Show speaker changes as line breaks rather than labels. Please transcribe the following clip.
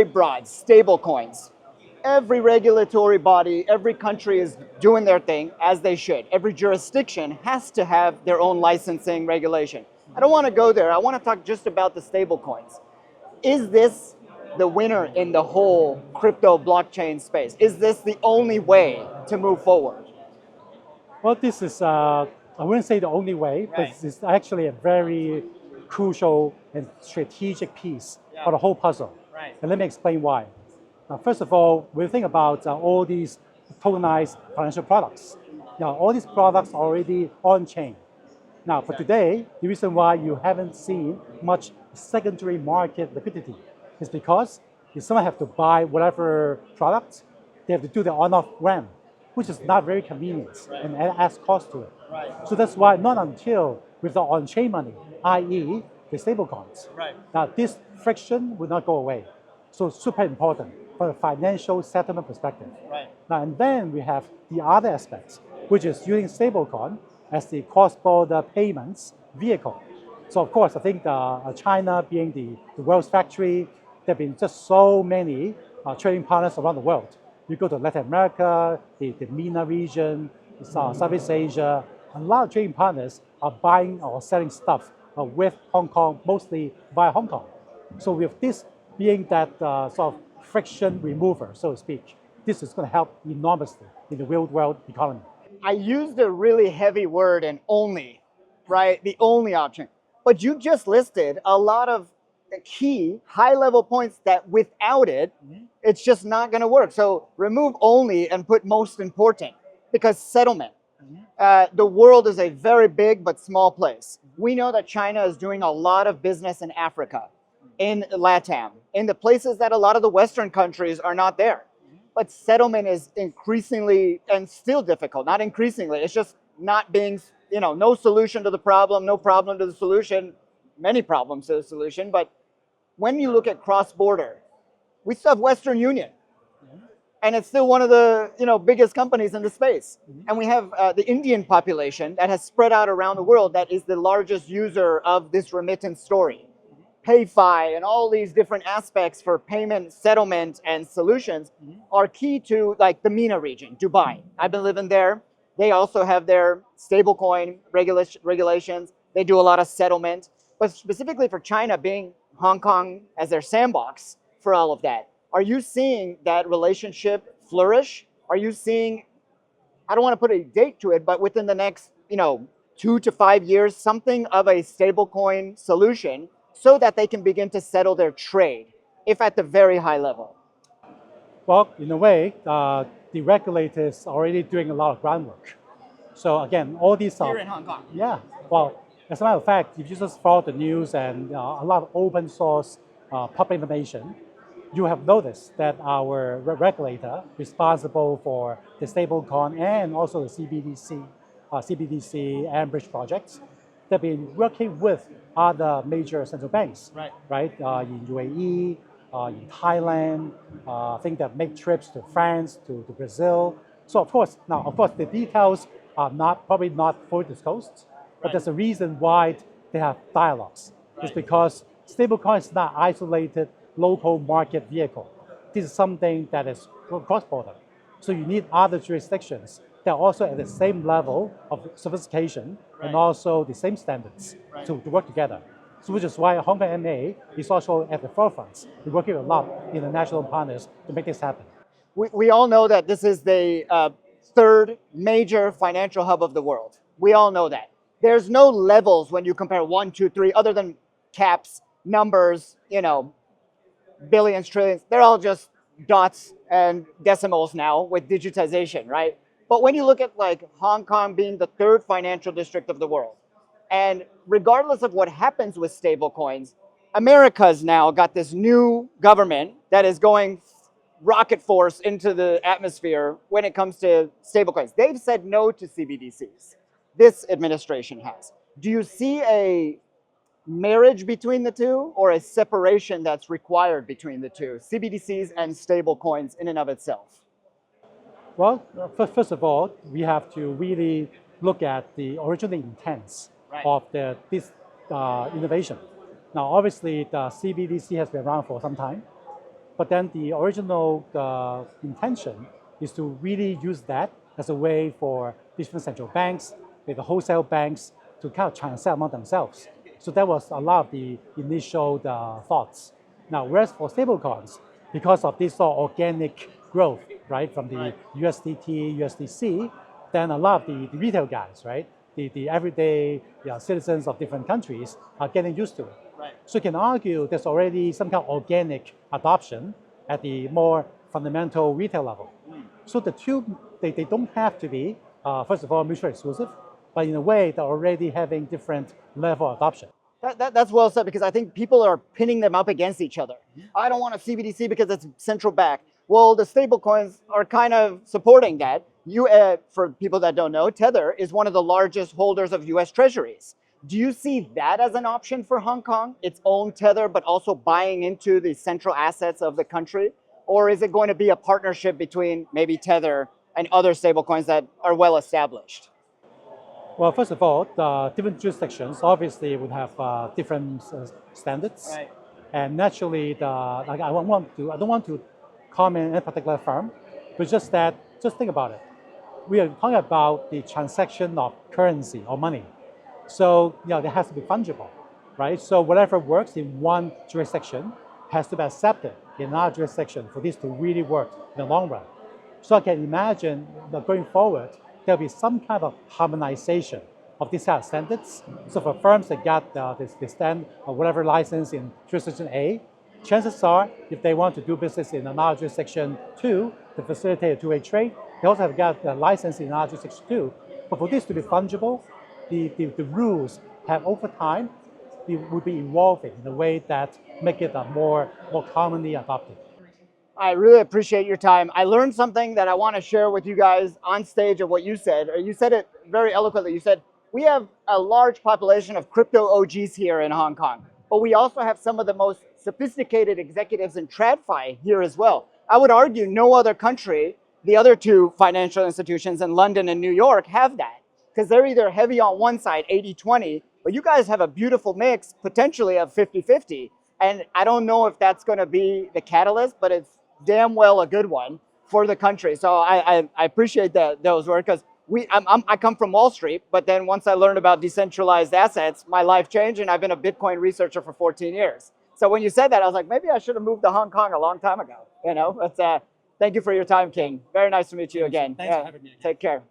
very broad, stable coins. Every regulatory body, every country is doing their thing as they should. Every jurisdiction has to have their own licensing regulation. I don't want to go there. I want to talk just about the stable coins. Is this the winner in the whole crypto blockchain space? Is this the only way to move forward?
Well, this is, I wouldn't say the only way, but
Right.
it's actually a very crucial and strategic piece of the whole puzzle.
Right.
And let me explain why. Now, first of all, when you think about all these tokenized financial products, now all these products are already on chain. Now, for today, the reason why you haven't seen much secondary market liquidity is because if someone have to buy whatever product, they have to do the on-off ramp, which is not very convenient and adds cost to it.
Right.
So that's why not until with the on-chain money, i.e. the stablecoins,
Right.
now this friction will not go away. So it's super important from a financial settlement perspective.
Right.
Now, and then we have the other aspects, which is using stablecoin as the cross-border payments vehicle. So of course, I think China being the world's factory, there have been just so many trading partners around the world. You go to Latin America, the MENA region, Southeast Asia, a lot of trading partners are buying or selling stuff with Hong Kong, mostly via Hong Kong. So with this being that sort of friction remover, so to speak, this is going to help enormously in the real world economy.
I used a really heavy word and only, right? The only option. But you just listed a lot of key high level points that without it, it's just not going to work. So remove only and put most important because settlement. The world is a very big but small place. We know that China is doing a lot of business in Africa, in LATAM, in the places that a lot of the Western countries are not there. But settlement is increasingly and still difficult, not increasingly, it's just not being, no solution to the problem, no problem to the solution, many problems to the solution. But when you look at cross-border, we still have Western Union. And it's still one of the biggest companies in the space. And we have the Indian population that has spread out around the world that is the largest user of this remittance story. PayFi and all these different aspects for payment, settlement, and solutions are key to like the MENA region, Dubai. I've been living there. They also have their stablecoin regulations. They do a lot of settlement. But specifically for China being Hong Kong as their sandbox for all of that, are you seeing that relationship flourish? Are you seeing, I don't want to put a date to it, but within the next 2 to 5 years, something of a stablecoin solution so that they can begin to settle their trade, if at the very high level?
Well, in a way, the regulators are already doing a lot of groundwork. So again, all these are
Here in Hong Kong.
Yeah, well, as a matter of fact, if you just follow the news and a lot of open source public information, you have noticed that our regulator responsible for the stablecoin and also the CBDC and bridge projects, they've been working with other major central banks, right? In UAE, in Thailand, I think they've made trips to France, to Brazil. So of course, the details are probably not fully disclosed, but there's a reason why they have dialogues. It's because stablecoin is not isolated local market vehicle. This is something that is cross-border. So you need other jurisdictions that are also at the same level of sophistication and also the same standards to work together. So which is why Hong Kong MA is also at the forefront. We're working with a lot of international partners to make this happen.
We all know that this is the third major financial hub of the world. We all know that. There's no levels when you compare 1, 2, 3, other than caps, numbers, billions, trillions. They're all just dots and decimals now with digitization, right? But when you look at like Hong Kong being the third financial district of the world, and regardless of what happens with stablecoins, America's now got this new government that is going rocket force into the atmosphere when it comes to stablecoins. They've said no to CBDCs. This administration has. Do you see a marriage between the two or a separation that's required between the two, CBDCs and stablecoins in and of itself?
Well, first of all, we have to really look at the original intents of this innovation. Now, obviously, the CBDC has been around for some time, But then the original intention is to really use that as a way for different central banks, the wholesale banks, to kind of transact among themselves. So that was a lot of the initial thoughts. Now, whereas for stablecoins, because of this sort of organic growth, right, from the USDT, USDC, then a lot of the retail guys, right, the everyday citizens of different countries are getting used to it.
Right.
So you can argue there's already some kind of organic adoption at the more fundamental retail level. So the two, they don't have to be, first of all, mutually exclusive, but in a way they're already having different level of adoption.
That's well said, because I think people are pinning them up against each other. I don't want a CBDC because it's central bank. Well, the stablecoins are kind of supporting that. For people that don't know, Tether is one of the largest holders of US treasuries. Do you see that as an option for Hong Kong, its own Tether, but also buying into the central assets of the country? Or is it going to be a partnership between maybe Tether and other stablecoins that are well established?
Well, first of all, the different jurisdictions obviously would have different standards,
Right.
and naturally, I don't want to comment on any particular firm, but just think about it. We are talking about the transaction of currency or money, so there has to be fungible, right? So whatever works in one jurisdiction has to be accepted in another jurisdiction for this to really work in the long run. So I can imagine that going forward, there'll be some kind of harmonization of these kind of standards. So for firms that got the stand or whatever license in jurisdiction A, chances are, if they want to do business in another jurisdiction too, to facilitate a two-way trade, they also have got a license in another jurisdiction too. But for this to be fungible, the rules have over time will be evolving in a way that make it more commonly adopted.
I really appreciate your time. I learned something that I want to share with you guys on stage of what you said. You said it very eloquently. You said, we have a large population of crypto OGs here in Hong Kong, but we also have some of the most sophisticated executives in TradFi here as well. I would argue no other country, the other two financial institutions in London and New York, have that, because they're either heavy on one side, 80-20, but you guys have a beautiful mix, potentially of 50-50. And I don't know if that's going to be the catalyst, but it's damn well a good one for the country. So I appreciate those words, because I come from Wall Street, but then once I learned about decentralized assets, my life changed, and I've been a Bitcoin researcher for 14 years. So when you said that, I was like, maybe I should have moved to Hong Kong a long time ago. But thank you for your time, King. Very nice to meet you again.
Thanks for having me again.
Take care.